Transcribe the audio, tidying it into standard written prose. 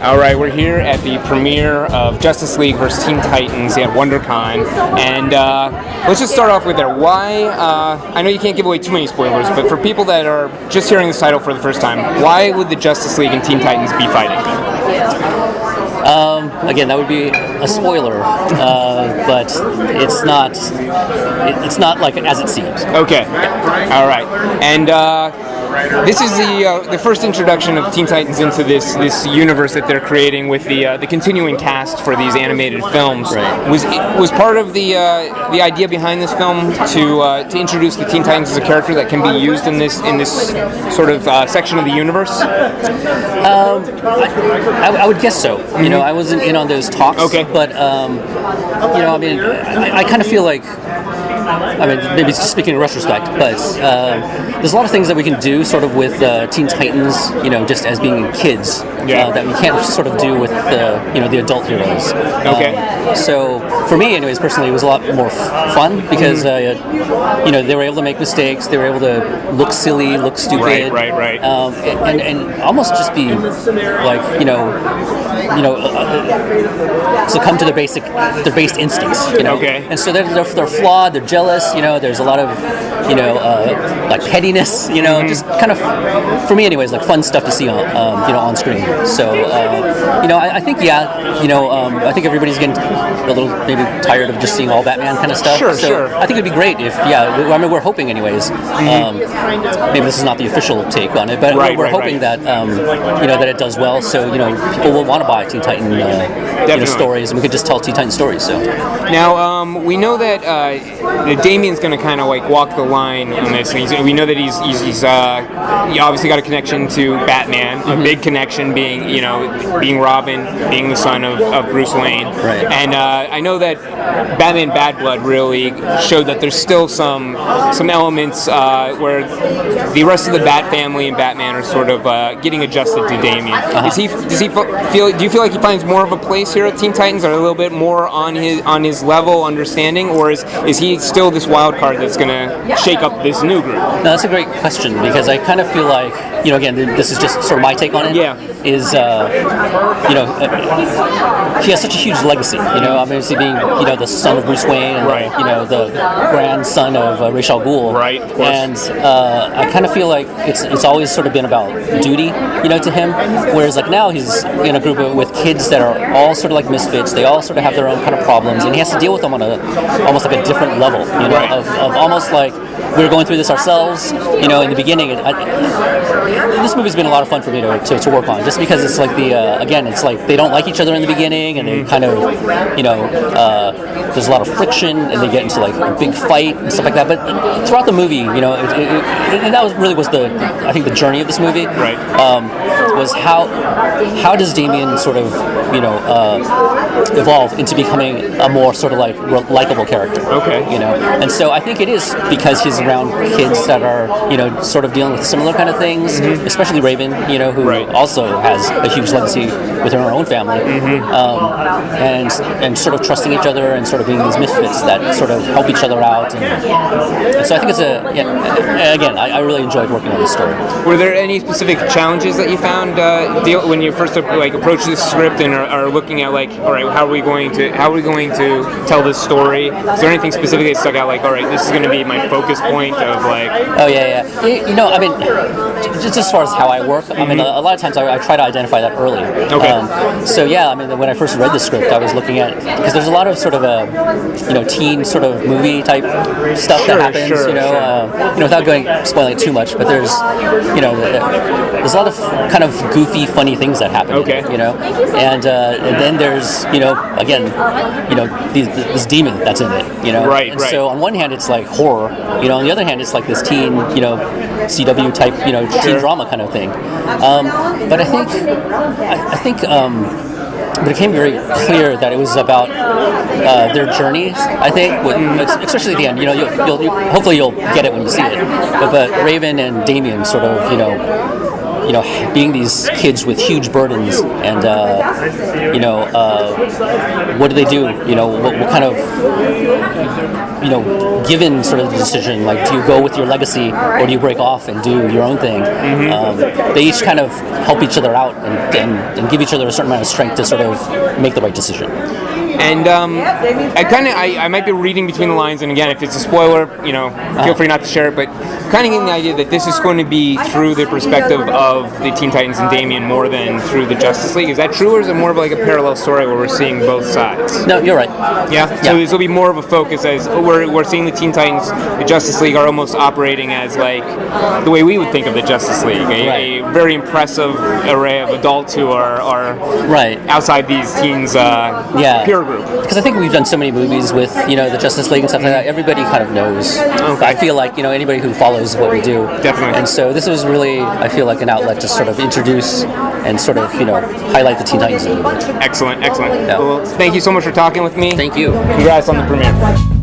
All right, we're here at the premiere of Justice League vs. Teen Titans at WonderCon, and let's just start off with there. Why, I know you can't give away too many spoilers, but for people that are just hearing this title for the first time, why would the Justice League and Teen Titans be fighting? Again, that would be a spoiler, but it's not. It's not like as it seems. Okay. All right. And this is the first introduction of Teen Titans into this universe that they're creating with the continuing cast for these animated films. Right. Was part of the idea behind this film to introduce the Teen Titans as a character that can be used in this sort of section of the universe? I would guess so. Mm-hmm. You know, I wasn't in on those talks. Okay. But you know, I mean, I kind of feel like. I mean, maybe speaking in retrospect, but there's a lot of things that we can do sort of with Teen Titans, you know, just as being kids, that we can't sort of do with the adult heroes. Okay. So for me, anyways, personally, it was a lot more fun because you know, they were able to make mistakes, they were able to look silly, look stupid, right. And almost just be like succumb to their base instincts, you know. Okay. And so they're flawed, they're jealous, you know. There's a lot of like pettiness, you know, just kind of, for me anyways, like fun stuff to see on screen. So I think I think everybody's getting a little maybe tired of just seeing all Batman kind of stuff. Sure. I think it'd be great if we're hoping anyways. Maybe this is not the official take on it, but we're hoping that that it does well. So people will want to buy Teen Titan stories, and we could just tell Teen Titan stories. So now we know that Damian's going to kind of like walk the line on this. We know that he's obviously got a connection to Batman, a big connection being Robin, being the son of Bruce Wayne. Right. And I know that Batman Bad Blood really showed that there's still some elements where the rest of the Bat family and Batman are sort of getting adjusted to Damian. Uh-huh. Do you feel like he finds more of a place here at Teen Titans, or a little bit more on his level understanding, or is he still this wild card that's going to shake up this new group? No, that's a great question, because I kind of feel like, again, this is just sort of my take on it. Yeah. Is he has such a huge legacy. Obviously being the son of Bruce Wayne, and right. the grandson of Ra's al Ghul. Right. Of course. And I kind of feel like it's always sort of been about duty, to him. Whereas like now he's in a group with kids that are all sort of like misfits. They all sort of have their own kind of problems, and he has to deal with them on almost like a different level. Right. of almost like we were going through this ourselves. In the beginning, this movie's been a lot of fun for me to work on, just because it's like it's like they don't like each other in the beginning, and they kind of there's a lot of friction, and they get into like a big fight and stuff like that. But throughout the movie, and that was I think the journey of this movie. Right. Was how does Damian sort of evolve into becoming a more sort of like likable character. Okay. And so I think it is because he's around kids that are sort of dealing with similar kind of things, especially Raven, who right. also has a huge legacy with her own family, and sort of trusting each other and sort of being these misfits that sort of help each other out, and so I think it's again, I really enjoyed working on this story. Were there any specific challenges that you found when you first approached this script and are looking at like, all right, how are we going to tell this story? Is there anything specific that stuck out, like, all right, this is going to be my focus point of like? Oh yeah. I mean, just as far as how I work, I mean, a lot of times I try to identify that early. Okay. So yeah, I mean, when I first read the script, I was looking at, because there's a lot of sort of teen sort of movie type stuff that happens. Sure. Without spoiling it too much, but there's there's a lot of kind of goofy, funny things that happen. Okay. And then there's again, this demon that's in it. Right. And so on one hand it's like horror, on the other hand it's like this teen, CW type, teen drama kind of thing. But I think it became very clear that it was about their journeys. I think, especially at the end. Hopefully you'll get it when you see it. But Raven and Damian sort of, being these kids with huge burdens, and what do they do? What kind of given sort of the decision, like, do you go with your legacy or do you break off and do your own thing? They each kind of help each other out and give each other a certain amount of strength to sort of make the right decision. And I might be reading between the lines, and again, if it's a spoiler, feel free not to share it, but kind of getting the idea that this is going to be through the perspective of the Teen Titans and Damian more than through the Justice League. Is that true, or is it more of like a parallel story where we're seeing both sides? No, you're right. Yeah? So this will be more of a focus as we're seeing the Teen Titans, the Justice League are almost operating as like the way we would think of the Justice League, a very impressive array of adults who are outside these teens' peer group. Because I think we've done so many movies with the Justice League and stuff like that. Everybody kind of knows. Okay. I feel like anybody who follows what we do. Definitely. And so this was really, I feel like, an outlet to sort of introduce and sort of highlight the Teen Titans a little bit. Excellent. Yeah. Well, thank you so much for talking with me. Thank you. Congrats on the premiere.